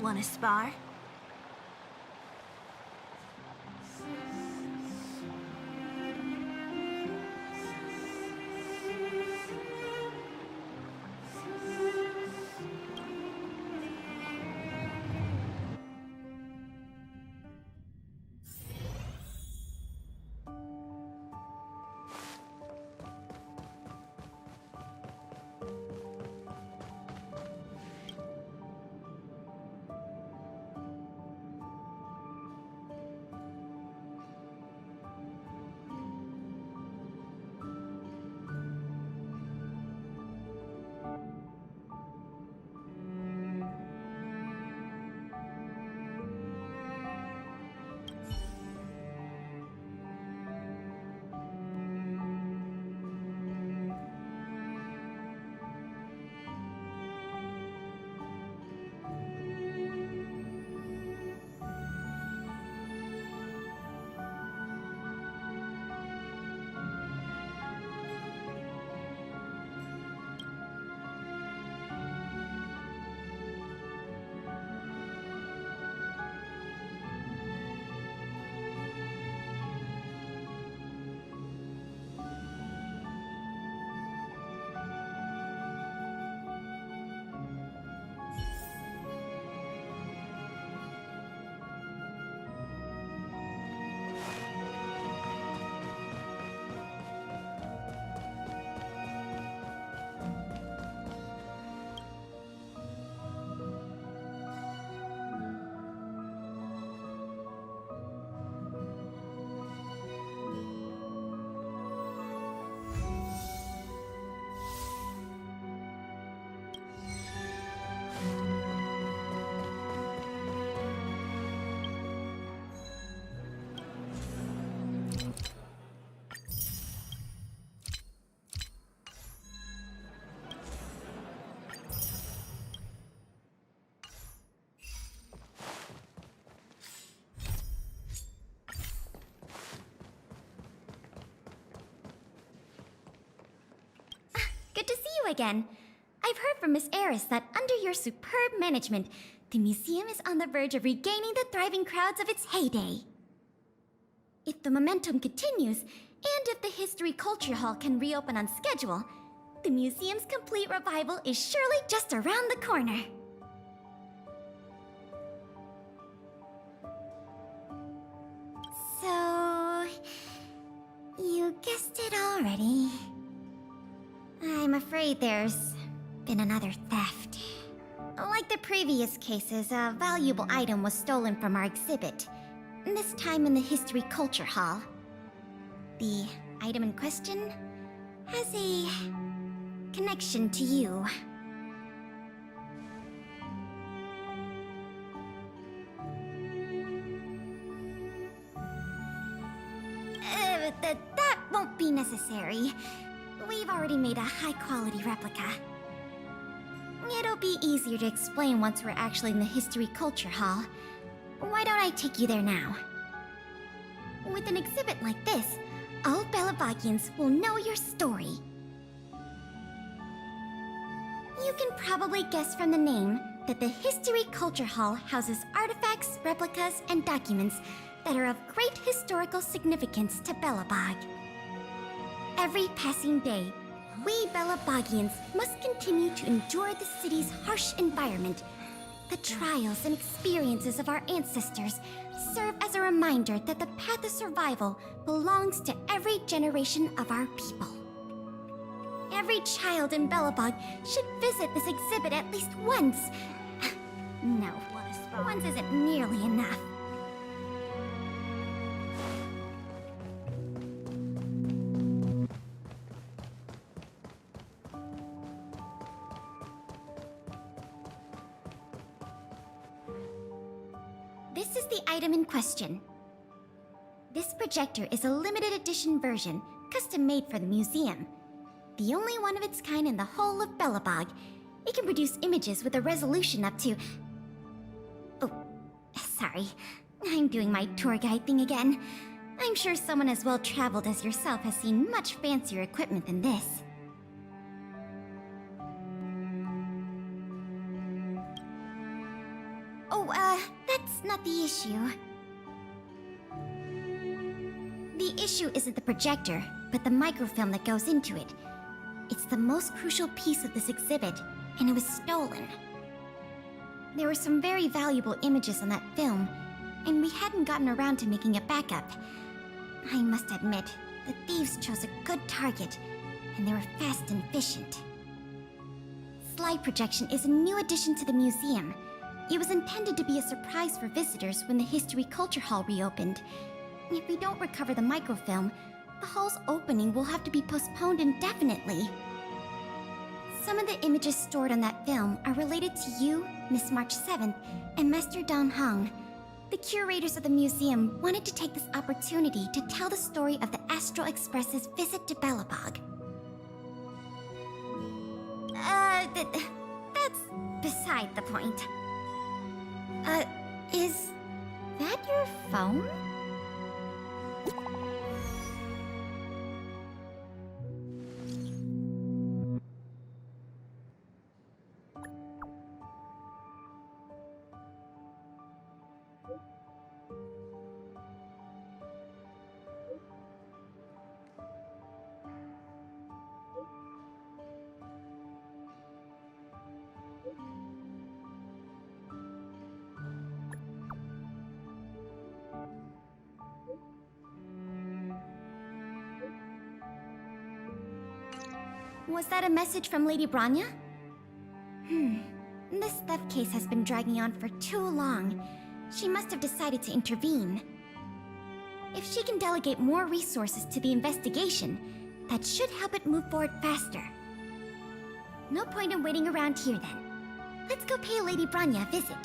Wanna spar? Good to see you again. I've heard from Miss Eris that under your superb management, the museum is on the verge of regaining the thriving crowds of its heyday. If the momentum continues, and if the History Culture Hall can reopen on schedule, the museum's complete revival is surely just around the corner. So... you guessed it already. I'm afraid there's been another theft. Like the previous cases, a valuable item was stolen from our exhibit. This time in the History Culture Hall. The item in question has a connection to you. That won't be necessary. We've already made a high-quality replica. It'll be easier to explain once we're actually in the History Culture Hall. Why don't I take you there now? With an exhibit like this, all Belabagians will know your story. You can probably guess from the name that the History Culture Hall houses artifacts, replicas, and documents that are of great historical significance to Belobog. Every passing day, we Belabagians must continue to endure the city's harsh environment. The trials and experiences of our ancestors serve as a reminder that the path of survival belongs to every generation of our people. Every child in Belobog should visit this exhibit at least once. No, once isn't nearly enough. This is the item in question. This projector is a limited edition version, custom made for the museum. The only one of its kind in the whole of Belobog. It can produce images with a resolution up to... Oh, sorry. I'm doing my tour guide thing again. I'm sure someone as well-traveled as yourself has seen much fancier equipment than this. Oh, That's not the issue. The issue isn't the projector, but the microfilm that goes into it. It's the most crucial piece of this exhibit, and it was stolen. There were some very valuable images on that film, and we hadn't gotten around to making a backup. I must admit, the thieves chose a good target, and they were fast and efficient. Slide projection is a new addition to the museum. It was intended to be a surprise for visitors when the History Culture Hall reopened. If we don't recover the microfilm, the hall's opening will have to be postponed indefinitely. Some of the images stored on that film are related to you, Miss March 7th, and Master Don Hong. The curators of the museum wanted to take this opportunity to tell the story of the Astral Express's visit to Belobog. That's beside the point. Is that your phone? Was that a message from Lady Branya? This theft case has been dragging on for too long. She must have decided to intervene. If she can delegate more resources to the investigation, that should help it move forward faster. No point in waiting around here then. Let's go pay Lady Branya a visit.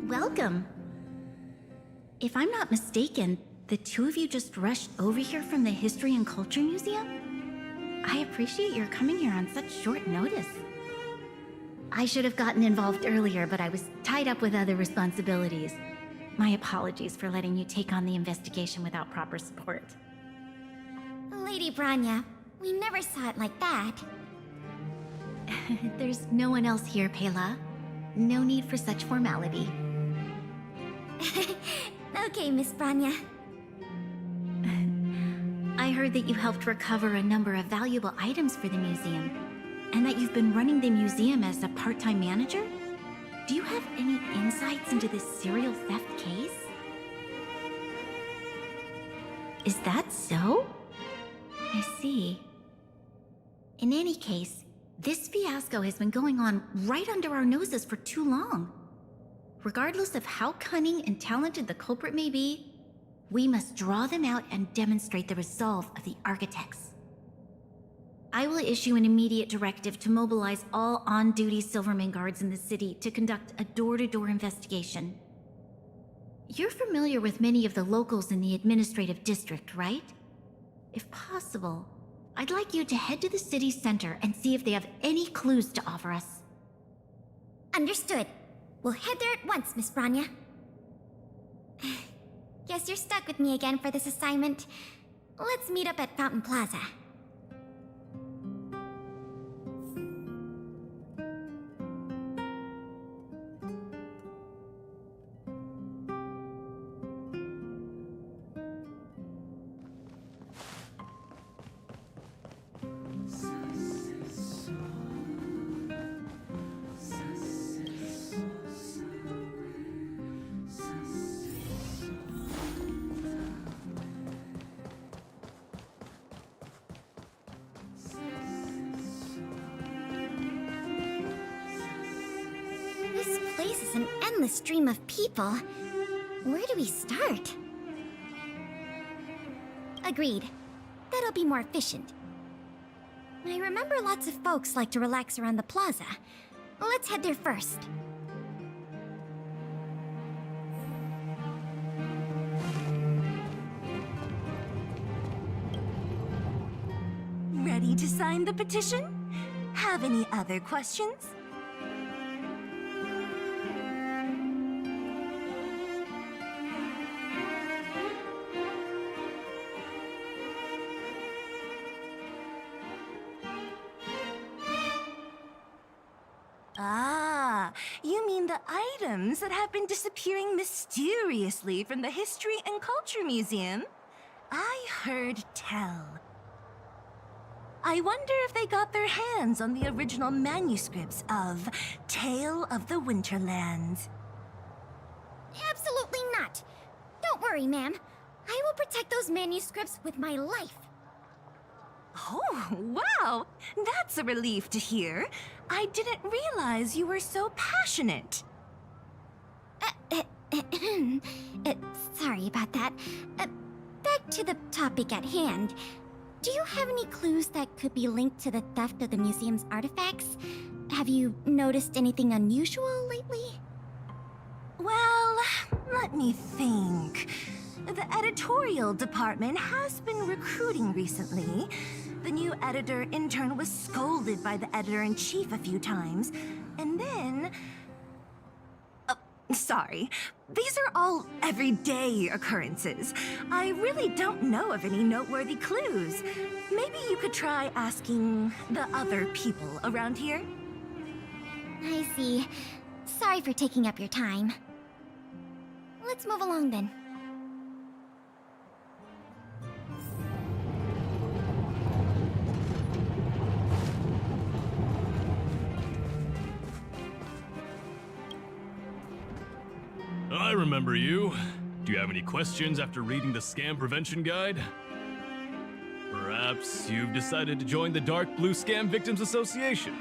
Welcome. If I'm not mistaken, the two of you just rushed over here from the History and Culture Museum? I appreciate your coming here on such short notice. I should have gotten involved earlier, but I was tied up with other responsibilities. My apologies for letting you take on the investigation without proper support. Lady Branya, we never saw it like that. There's no one else here, Pela. No need for such formality. Okay, Miss Branya. I heard that you helped recover a number of valuable items for the museum, and that you've been running the museum as a part-time manager? Do you have any insights into this serial theft case? Is that so? I see. In any case, this fiasco has been going on right under our noses for too long. Regardless of how cunning and talented the culprit may be, we must draw them out and demonstrate the resolve of the architects. I will issue an immediate directive to mobilize all on-duty Silverman guards in the city to conduct a door-to-door investigation. You're familiar with many of the locals in the administrative district, right? If possible, I'd like you to head to the city center and see if they have any clues to offer us. Understood. We'll head there at once, Miss Branya. Guess you're stuck with me again for this assignment. Let's meet up at Fountain Plaza. endless stream of people. Where do we start? Agreed. That'll be more efficient. I remember lots of folks like to relax around the plaza. Let's head there first. Ready to sign the petition? Have any other questions? Ah, you mean the items that have been disappearing mysteriously from the History and Culture Museum? I heard tell. I wonder if they got their hands on the original manuscripts of Tale of the Winterlands. Absolutely not. Don't worry, ma'am. I will protect those manuscripts with my life. Oh, wow! That's a relief to hear. I didn't realize you were so passionate. Sorry about that. Back to the topic at hand. Do you have any clues that could be linked to the theft of the museum's artifacts? Have you noticed anything unusual lately? Well, let me think. The editorial department has been recruiting recently. The new editor-intern was scolded by the editor-in-chief a few times, and then... sorry. These are all everyday occurrences. I really don't know of any noteworthy clues. Maybe you could try asking the other people around here? I see. Sorry for taking up your time. Let's move along then. I remember you. Do you have any questions after reading the Scam Prevention Guide? Perhaps you've decided to join the Dark Blue Scam Victims Association.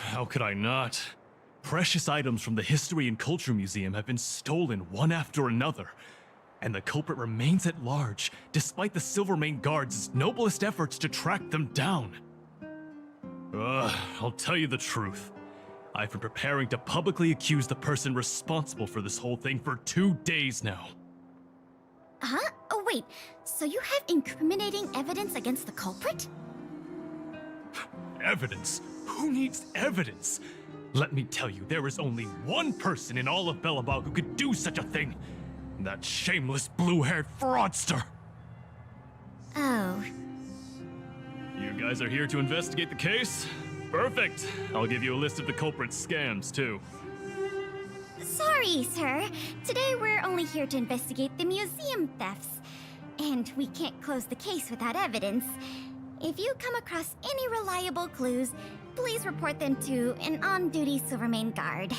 How could I not? Precious items from the History and Culture Museum have been stolen one after another, and the culprit remains at large despite the Silvermane Guard's noblest efforts to track them down. I'll tell you the truth. I've been preparing to publicly accuse the person responsible for this whole thing for 2 days now. Huh? Oh wait, so you have incriminating evidence against the culprit? Evidence? Who needs evidence? Let me tell you, there is only one person in all of Belobog who could do such a thing. That shameless blue-haired fraudster. Oh. You guys are here to investigate the case? Perfect. I'll give you a list of the culprit's scams, too. Sorry, sir. Today we're only here to investigate the museum thefts. And we can't close the case without evidence. If you come across any reliable clues, please report them to an on-duty Silvermane Guard.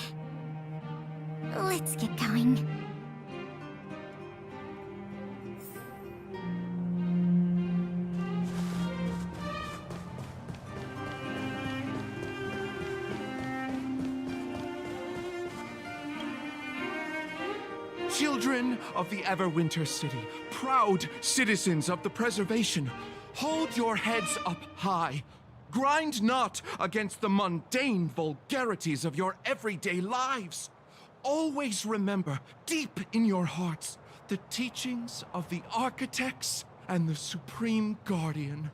Let's get going. Children of the Everwinter City, proud citizens of the preservation, hold your heads up high. Grind not against the mundane vulgarities of your everyday lives. Always remember, deep in your hearts, the teachings of the architects and the Supreme Guardian.